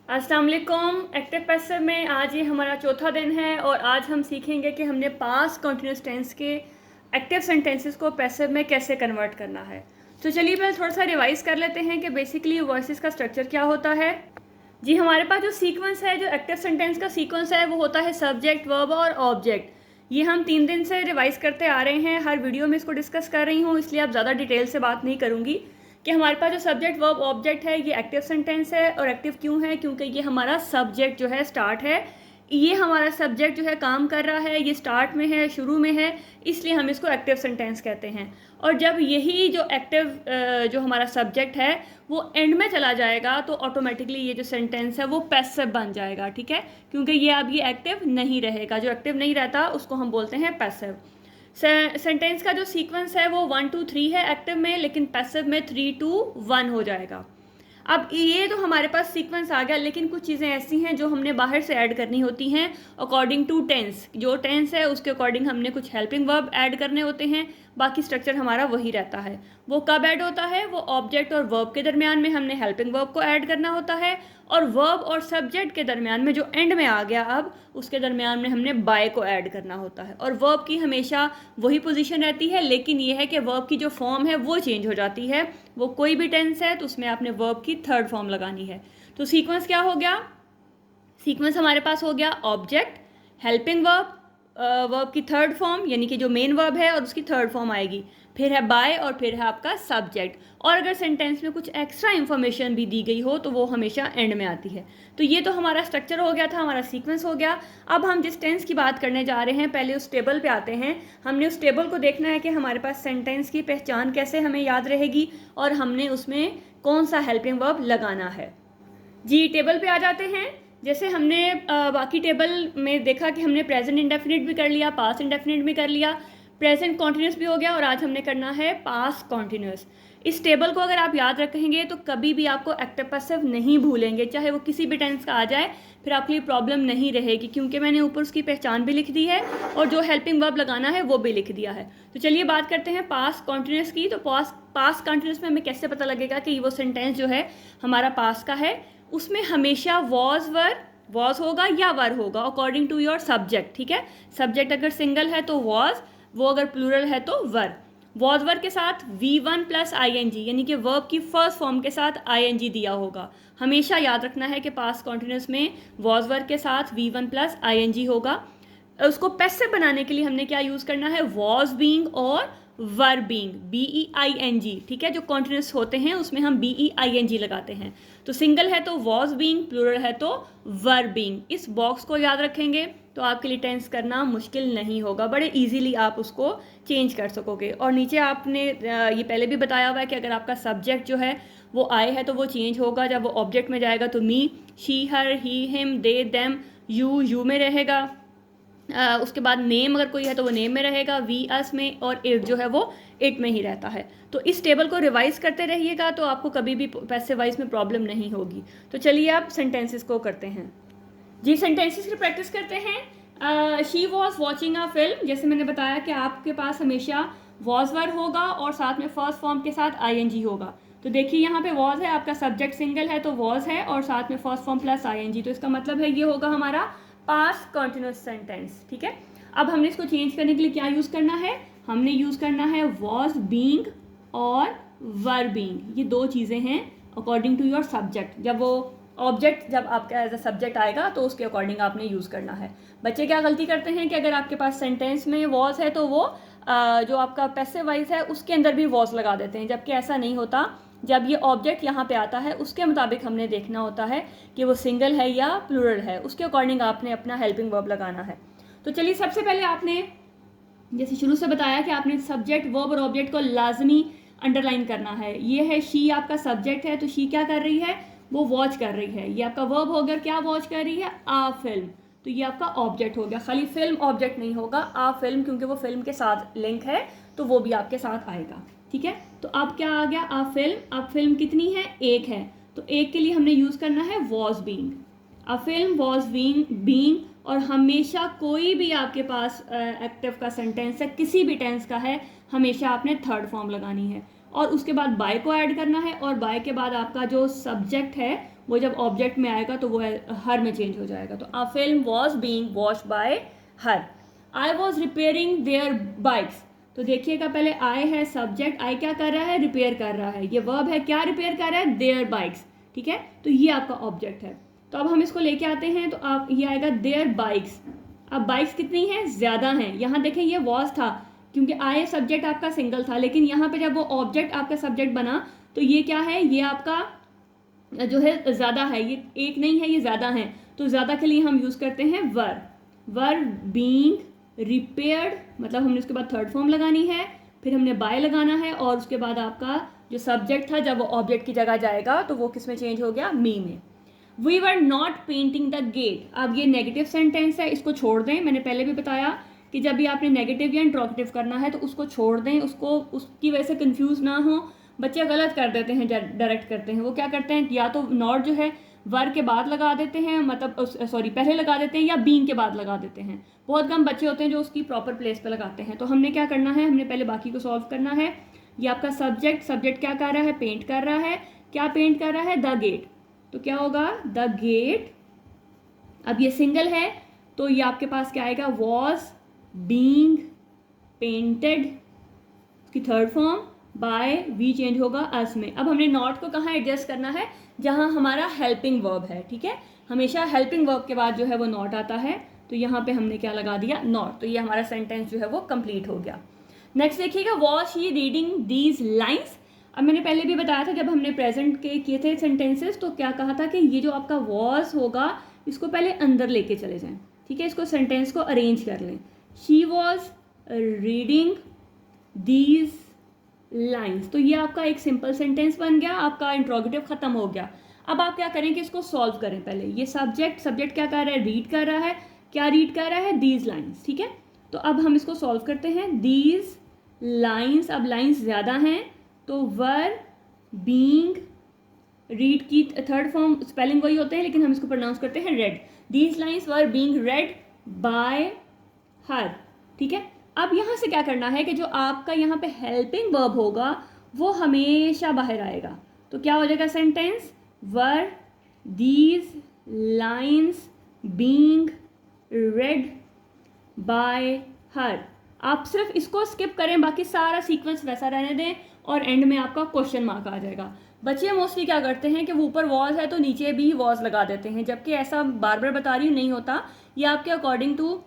अस्सलाम वालेकुम। Active passive में आज ये हमारा चौथा दिन है और आज हम सीखेंगे कि हमने पास्ट कंटिन्यूस टेंस के एक्टिव सेंटेंसेस को पैसिव में कैसे कन्वर्ट करना है। तो चलिए पहले थोड़ा सा रिवाइज कर लेते हैं कि बेसिकली वॉइसेस का स्ट्रक्चर क्या होता है। जी, हमारे पास जो सीक्वेंस है, जो एक्टिव सेंटेंस का सीक्वेंस है, वो होता है सब्जेक्ट, वर्ब और ऑब्जेक्ट। ये हम 3 दिन से रिवाइज करते आ रहे हैं, हर वीडियो में इसको डिस्कस कर रही हूँ, इसलिए आप ज़्यादा डिटेल से बात नहीं करूँगी कि हमारे पास जो सब्जेक्ट वर्ब ऑब्जेक्ट है ये एक्टिव सेंटेंस है। और एक्टिव क्यों है? क्योंकि ये हमारा सब्जेक्ट जो है स्टार्ट है, ये हमारा सब्जेक्ट जो है काम कर रहा है, ये स्टार्ट में है, शुरू में है, इसलिए हम इसको एक्टिव सेंटेंस कहते हैं। और जब यही जो एक्टिव जो हमारा सब्जेक्ट है वो एंड में चला जाएगा तो ऑटोमेटिकली ये जो सेंटेंस है वो पैसिव बन जाएगा, ठीक है, क्योंकि ये अब ये एक्टिव नहीं रहेगा। जो एक्टिव नहीं रहता उसको हम बोलते हैं पैसिव। सेंटेंस का जो सीक्वेंस है वो 1 2 3 है एक्टिव में, लेकिन पैसिव में 3 2 1 हो जाएगा। अब ये तो हमारे पास सीक्वेंस आ गया, लेकिन कुछ चीज़ें ऐसी हैं जो हमने बाहर से ऐड करनी होती हैं अकॉर्डिंग टू टेंस। जो टेंस है उसके अकॉर्डिंग हमने कुछ हेल्पिंग वर्ब ऐड करने होते हैं, बाकी स्ट्रक्चर हमारा वही रहता है। वो कब ऐड होता है? वो ऑब्जेक्ट और वर्ब के दरमियान में हमने हेल्पिंग वर्ब को ऐड करना होता है, और वर्ब और सब्जेक्ट के दरमियान में जो एंड में आ गया अब उसके दरमियान में हमने बाय को ऐड करना होता है। और वर्ब की हमेशा वही पोजीशन रहती है, लेकिन ये है कि वर्ब की जो फॉर्म है वो चेंज हो जाती है। वो कोई भी टेंस है तो उसमें आपने वर्ब की थर्ड फॉर्म लगानी है। तो सीक्वेंस क्या हो गया? सीक्वेंस हमारे पास हो गया ऑब्जेक्ट, हेल्पिंग वर्ब, वर्ब की थर्ड फॉर्म यानी कि जो मेन वर्ब है और उसकी थर्ड फॉर्म आएगी, फिर है बाय और फिर है आपका सब्जेक्ट। और अगर सेंटेंस में कुछ एक्स्ट्रा इन्फॉर्मेशन भी दी गई हो तो वो हमेशा एंड में आती है। तो ये तो हमारा स्ट्रक्चर हो गया था, हमारा सीक्वेंस हो गया। अब हम जिस टेंस की बात करने जा रहे हैं पहले उस टेबल पे आते हैं। हमने उस टेबल को देखना है कि हमारे पास सेंटेंस की पहचान कैसे हमें याद रहेगी और हमने उसमें कौन सा हेल्पिंग वर्ब लगाना है। जी, टेबल पे आ जाते हैं। जैसे हमने बाकी टेबल में देखा कि हमने प्रेजेंट इंडेफिनिट भी कर लिया, पास्ट इंडेफिनिट भी कर लिया, प्रेजेंट कॉन्टिन्यूस भी हो गया, और आज हमने करना है पास्ट कॉन्टिन्यूस। इस टेबल को अगर आप याद रखेंगे तो कभी भी आपको एक्टिव पैसिव नहीं भूलेंगे, चाहे वो किसी भी टेंस का आ जाए, फिर आपके लिए प्रॉब्लम नहीं रहेगी, क्योंकि मैंने ऊपर उसकी पहचान भी लिख दी है और जो हेल्पिंग वर्ब लगाना है वो भी लिख दिया है। तो चलिए बात करते हैं पास्ट कॉन्टिन्यूस की। तो पास्ट कॉन्टिन्यूस में हमें कैसे पता लगेगा कि वो सेंटेंस जो है हमारा पास्ट का है? उसमें हमेशा वॉज वर, वॉज होगा या वर होगा अकॉर्डिंग टू योर सब्जेक्ट, ठीक है। सब्जेक्ट अगर सिंगल है तो वॉज, वो अगर प्लूरल है तो वर। वॉज वर के साथ V1 प्लस ING यानी कि वर्ब की फर्स्ट फॉर्म के साथ ING दिया होगा। हमेशा याद रखना है कि पास्ट कॉन्टिन्यूस में वॉज वर के साथ V1 प्लस ING होगा। उसको पैसिव बनाने के लिए हमने क्या यूज़ करना है? वॉज बीइंग और वर बीइंग, BEING, ठीक है। जो कॉन्टिन्यूस होते हैं उसमें हम BEING लगाते हैं। तो सिंगल है तो वॉज बीइंग, प्लूरल है तो वर बीइंग। इस बॉक्स को याद रखेंगे तो आपके लिए टेंस करना मुश्किल नहीं होगा, बड़े इजीली आप उसको चेंज कर सकोगे। और नीचे आपने ये पहले भी बताया हुआ है कि अगर आपका सब्जेक्ट जो है वो आए है तो वो चेंज होगा। जब वो ऑब्जेक्ट में जाएगा तो me, she, her, he, him, they, them, you में रहेगा। उसके बाद नेम अगर कोई है तो वो नेम में रहेगा, वी अस में, और इट जो है वो इट में ही रहता है। तो इस टेबल को रिवाइज करते रहिएगा तो आपको कभी भी पैसिव वाइज में प्रॉब्लम नहीं होगी। तो चलिए आप सेंटेंसेस को करते हैं। जी, सेंटेंसेस की प्रैक्टिस करते हैं। She was watching a film. जैसे मैंने बताया कि आपके पास हमेशा वॉज वर होगा और साथ में फर्स्ट फॉर्म के साथ ING होगा। तो देखिए यहाँ पे वॉज है, आपका सब्जेक्ट सिंगल है तो वॉज है और साथ में फर्स्ट फॉर्म प्लस ING, तो इसका मतलब है ये होगा हमारा पास्ट कॉन्टिन्यूस सेंटेंस, ठीक है। अब हमने इसको चेंज करने के लिए क्या यूज़ करना है? हमने यूज़ करना है वॉज बीइंग और वर बीइंग। ये दो चीज़ें हैं अकॉर्डिंग टू योर सब्जेक्ट। जब वो ऑब्जेक्ट जब आपका एज अ सब्जेक्ट आएगा तो उसके अकॉर्डिंग आपने यूज़ करना है। बच्चे क्या गलती करते हैं कि अगर आपके पास सेंटेंस में वॉज है तो वो जो आपका पैसिव वाइज है उसके अंदर भी वॉज लगा देते हैं, जबकि ऐसा नहीं होता। जब ये ऑब्जेक्ट यहाँ पे आता है उसके मुताबिक हमने देखना होता है कि वो सिंगल है या प्लूरल है, उसके अकॉर्डिंग आपने अपना हेल्पिंग वर्ब लगाना है। तो चलिए सबसे पहले आपने जैसे शुरू से बताया कि आपने सब्जेक्ट, वर्ब और ऑब्जेक्ट को लाजमी अंडरलाइन करना है। ये है शी, आपका सब्जेक्ट है तो शी क्या कर रही है? वो वॉच कर रही है। ये आपका वर्ब हो गया, क्या वॉच कर रही है? आ फिल्म। तो ये आपका ऑब्जेक्ट हो गया। खाली फिल्म ऑब्जेक्ट नहीं होगा, आ फिल्म, क्योंकि वो फिल्म के साथ लिंक है तो वो भी आपके साथ आएगा, ठीक है। तो अब क्या आ गया? आ फिल्म। अब फिल्म कितनी है? एक है, तो एक के लिए हमने यूज़ करना है was being. A film was being. और हमेशा कोई भी आपके पास एक्टिव का सेंटेंस है, किसी भी टेंस का है, हमेशा आपने थर्ड फॉर्म लगानी है और उसके बाद बाय को ऐड करना है, और बाय के बाद आपका जो सब्जेक्ट है वो जब ऑब्जेक्ट में आएगा तो वो हर में चेंज हो जाएगा। तो a film was being watched by her. I was repairing their bikes. तो देखिएगा पहले आई है सब्जेक्ट, आई क्या कर रहा है, रिपेयर कर रहा है। ये वर्ब है, क्या रिपेयर कर रहा है, देयर बाइक्स, ठीक है। तो ये आपका ऑब्जेक्ट है। तो अब हम इसको लेके आते हैं, तो आप ये आएगा देयर बाइक्स। अब बाइक्स कितनी हैं, ज़्यादा हैं। यहाँ देखें ये वॉज था क्योंकि आई सब्जेक्ट आपका सिंगल था, लेकिन यहाँ पे जब वो ऑब्जेक्ट आपका सब्जेक्ट बना तो ये क्या है, ये आपका जो है ज़्यादा है, ये एक नहीं है, ये ज़्यादा है। तो ज़्यादा के लिए हम यूज़ करते हैं वर। वर बीइंग रिपेयर्ड, मतलब हमने उसके बाद थर्ड फॉर्म लगानी है, फिर हमने बाय लगाना है, और उसके बाद आपका जो सब्जेक्ट था जब वो ऑब्जेक्ट की जगह जाएगा तो वो किस में चेंज हो गया, मी में। We were not painting the gate. अब ये नेगेटिव सेंटेंस है, इसको छोड़ दें। मैंने पहले भी बताया कि जब भी आपने नेगेटिव या इंट्रोगेटिव करना है तो उसको छोड़ दें, उसको उसकी वजह से कंफ्यूज ना हो। बच्चे गलत कर देते हैं, डायरेक्ट करते हैं। वो क्या करते हैं, या तो नॉट जो है वर के बाद लगा देते हैं, मतलब सॉरी पहले लगा देते हैं, या बीइंग के बाद लगा देते हैं। बहुत कम बच्चे होते हैं जो उसकी प्रॉपर प्लेस पे लगाते हैं। तो हमने क्या करना है, हमने पहले बाकी को सॉल्व करना है। ये आपका सब्जेक्ट क्या कर रहा है, पेंट कर रहा है। क्या पेंट कर रहा है, द गेट। तो क्या होगा, द गेट। अब ये सिंगल है तो ये आपके पास क्या आएगा, वॉज बीइंग पेंटेड, उसकी third form by, we change होगा अस में। अब हमने नॉट को कहाँ एडजस्ट करना है, जहाँ हमारा हेल्पिंग वर्ब है, ठीक है। हमेशा हेल्पिंग वर्ब के बाद जो है वो नॉट आता है, तो यहाँ पे हमने क्या लगा दिया, नॉट। तो ये हमारा सेंटेंस जो है वो कंप्लीट हो गया। नेक्स्ट देखिएगा, was he reading these lines. अब मैंने पहले भी बताया था जब हमने प्रेजेंट के किए थे सेंटेंसेस, तो क्या कहा था कि ये जो आपका वॉज होगा इसको पहले अंदर लेके चले जाएं, ठीक है। इसको सेंटेंस को अरेंज कर लें। She was reading these lines. तो ये आपका एक सिंपल सेंटेंस बन गया, आपका इंट्रोगेटिव खत्म हो गया। अब आप क्या करें कि इसको सॉल्व करें। पहले ये सब्जेक्ट क्या कर रहा है, रीड कर रहा है। क्या रीड कर रहा है, दीज लाइन्स, ठीक है। तो अब हम इसको सॉल्व करते हैं। दीज लाइन्स, अब लाइन्स ज़्यादा हैं तो वर बीइंग, रीड की थर्ड फॉर्म स्पेलिंग वही होते हैं लेकिन हम इसको प्रोनाउंस करते हैं red. These lines were being red bye हर, ठीक है। अब यहाँ से क्या करना है कि जो आपका यहाँ पे हेल्पिंग वर्ब होगा वो हमेशा बाहर आएगा। तो क्या हो जाएगा sentence, were these lines being red bye हर। आप सिर्फ इसको स्किप करें, बाकी सारा सीक्वेंस वैसा रहने दें और एंड में आपका क्वेश्चन मार्क आ जाएगा। बच्चे मोस्टली क्या करते हैं कि वो ऊपर वॉज है तो नीचे भी वॉज लगा देते हैं, जबकि ऐसा बार बार बता रही हूँ नहीं होता। ये आपके अकॉर्डिंग टू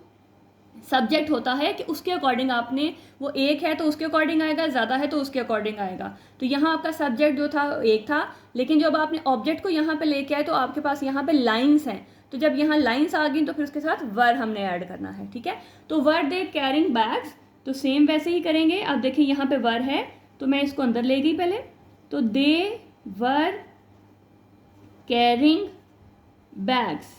सब्जेक्ट होता है कि उसके अकॉर्डिंग आपने, वो एक है तो उसके अकॉर्डिंग आएगा, ज़्यादा है तो उसके अकॉर्डिंग आएगा। तो यहाँ आपका सब्जेक्ट जो था एक था, लेकिन जब आपने ऑब्जेक्ट को यहाँ पे लेके आए तो आपके पास यहाँ पे लाइन्स हैं। तो जब यहाँ लाइन्स आ गई तो फिर उसके साथ वर हमने ऐड करना है, ठीक है। तो वर दे कैरिंग बैग्स, तो सेम वैसे ही करेंगे। अब देखिए यहाँ पे वर है तो मैं इसको अंदर ले गई पहले, तो दे वर कैरिंग बैग्स।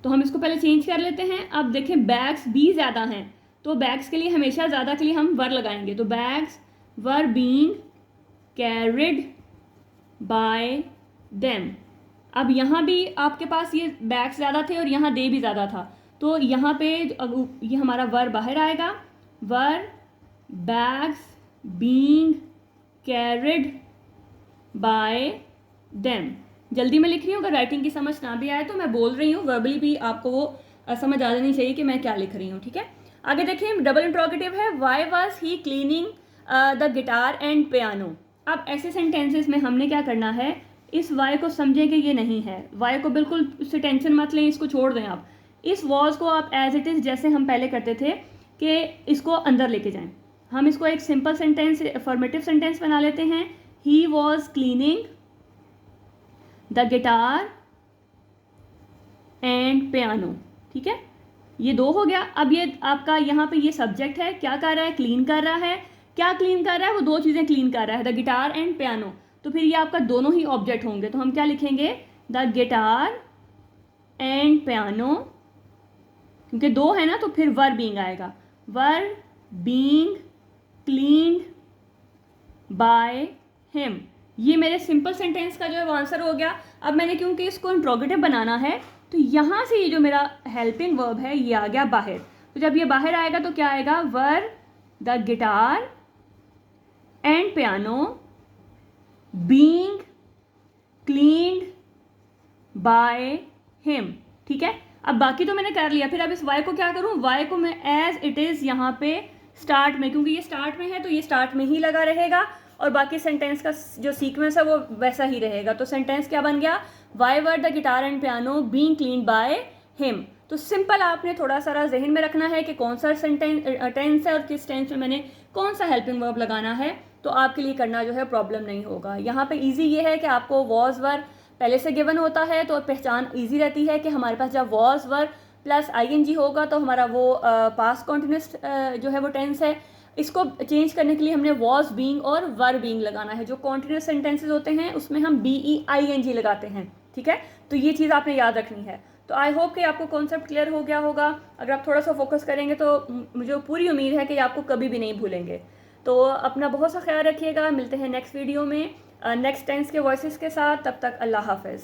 तो हम इसको पहले चेंज कर लेते हैं। अब देखें बैग्स भी ज़्यादा हैं तो बैग्स के लिए हमेशा ज़्यादा के लिए हम वर लगाएंगे। तो bags were being carried by them. अब यहाँ भी आपके पास ये बैग्स ज़्यादा थे और यहाँ दे भी ज़्यादा था, तो यहाँ पे ये हमारा वर बाहर आएगा। Our bags being carried by them. जल्दी में लिख रही हूँ, अगर राइटिंग की समझ ना भी आए तो मैं बोल रही हूँ, वर्बली भी आपको वो समझ आ जानी चाहिए कि मैं क्या लिख रही हूँ, ठीक है। आगे देखिए, डबल इंट्रोगेटिव है, why was he cleaning the guitar and piano. अब ऐसे सेंटेंसेस में हमने क्या करना है, इस वाई को समझें कि ये नहीं है, वाई को बिल्कुल उससे टेंशन मत लें, इसको छोड़ दें आप। इस वॉज को आप एज इट इज़ जैसे हम पहले करते थे कि इसको अंदर लेके जाएं। हम इसको एक सिंपल सेंटेंस, फॉर्मेटिव सेंटेंस बना लेते हैं। He was cleaning the guitar and piano, ठीक है। ये दो हो गया। अब ये आपका यहाँ पे ये सब्जेक्ट है, क्या कर रहा है, क्लीन कर रहा है। क्या क्लीन कर रहा है, वो दो चीज़ें क्लीन कर रहा है, द गिटार एंड पियानो। तो फिर ये आपका दोनों ही ऑब्जेक्ट होंगे, तो हम क्या लिखेंगे, द गिटार एंड पियानो, क्योंकि दो है ना तो फिर वर बीइंग आएगा। Were being cleaned by him. ये मेरे सिंपल सेंटेंस का जो है वो आंसर हो गया। अब मैंने क्योंकि इसको इंट्रोगेटिव बनाना है तो यहाँ से ये जो मेरा हेल्पिंग वर्ब है ये आ गया बाहर। तो जब ये बाहर आएगा तो क्या आएगा, were the guitar and piano being cleaned by him, ठीक है। अब बाकी तो मैंने कर लिया, फिर अब इस वाई को क्या करूँ, वाई को मैं एज इट इज़ यहाँ पे स्टार्ट में, क्योंकि ये स्टार्ट में है तो ये स्टार्ट में ही लगा रहेगा और बाकी सेंटेंस का जो सीक्वेंस है वो वैसा ही रहेगा। तो सेंटेंस क्या बन गया, why were the guitar and piano being clean by him. तो सिंपल आपने थोड़ा सारा जहन में रखना है कि कौन सा टेंस है और किस टेंस में मैंने कौन सा हेल्पिंग वर्ब लगाना है, तो आपके लिए करना जो है प्रॉब्लम नहीं होगा। यहाँ पे इजी ये है कि आपको वॉज वर पहले से गिवन होता है तो पहचान इजी रहती है कि हमारे पास जब वॉज वर प्लस आईएनजी होगा तो हमारा वो पास्ट कॉन्टिन्यूस जो है वो टेंस है। इसको चेंज करने के लिए हमने वॉज बीइंग और वर बीइंग लगाना है। जो कॉन्टिन्यूस सेंटेंसेस होते हैं उसमें हम BEING लगाते हैं, ठीक है। तो ये चीज़ आपने याद रखनी है। तो आई होप कि आपको कॉन्सेप्ट क्लियर हो गया होगा। अगर आप थोड़ा सा फोकस करेंगे तो मुझे पूरी उम्मीद है कि आपको कभी भी नहीं भूलेंगे। तो अपना बहुत सा ख्याल रखिएगा, मिलते हैं नेक्स्ट वीडियो में नेक्स्ट टेंस के वॉइसेस के साथ। तब तक अल्लाह हाफ़िज़।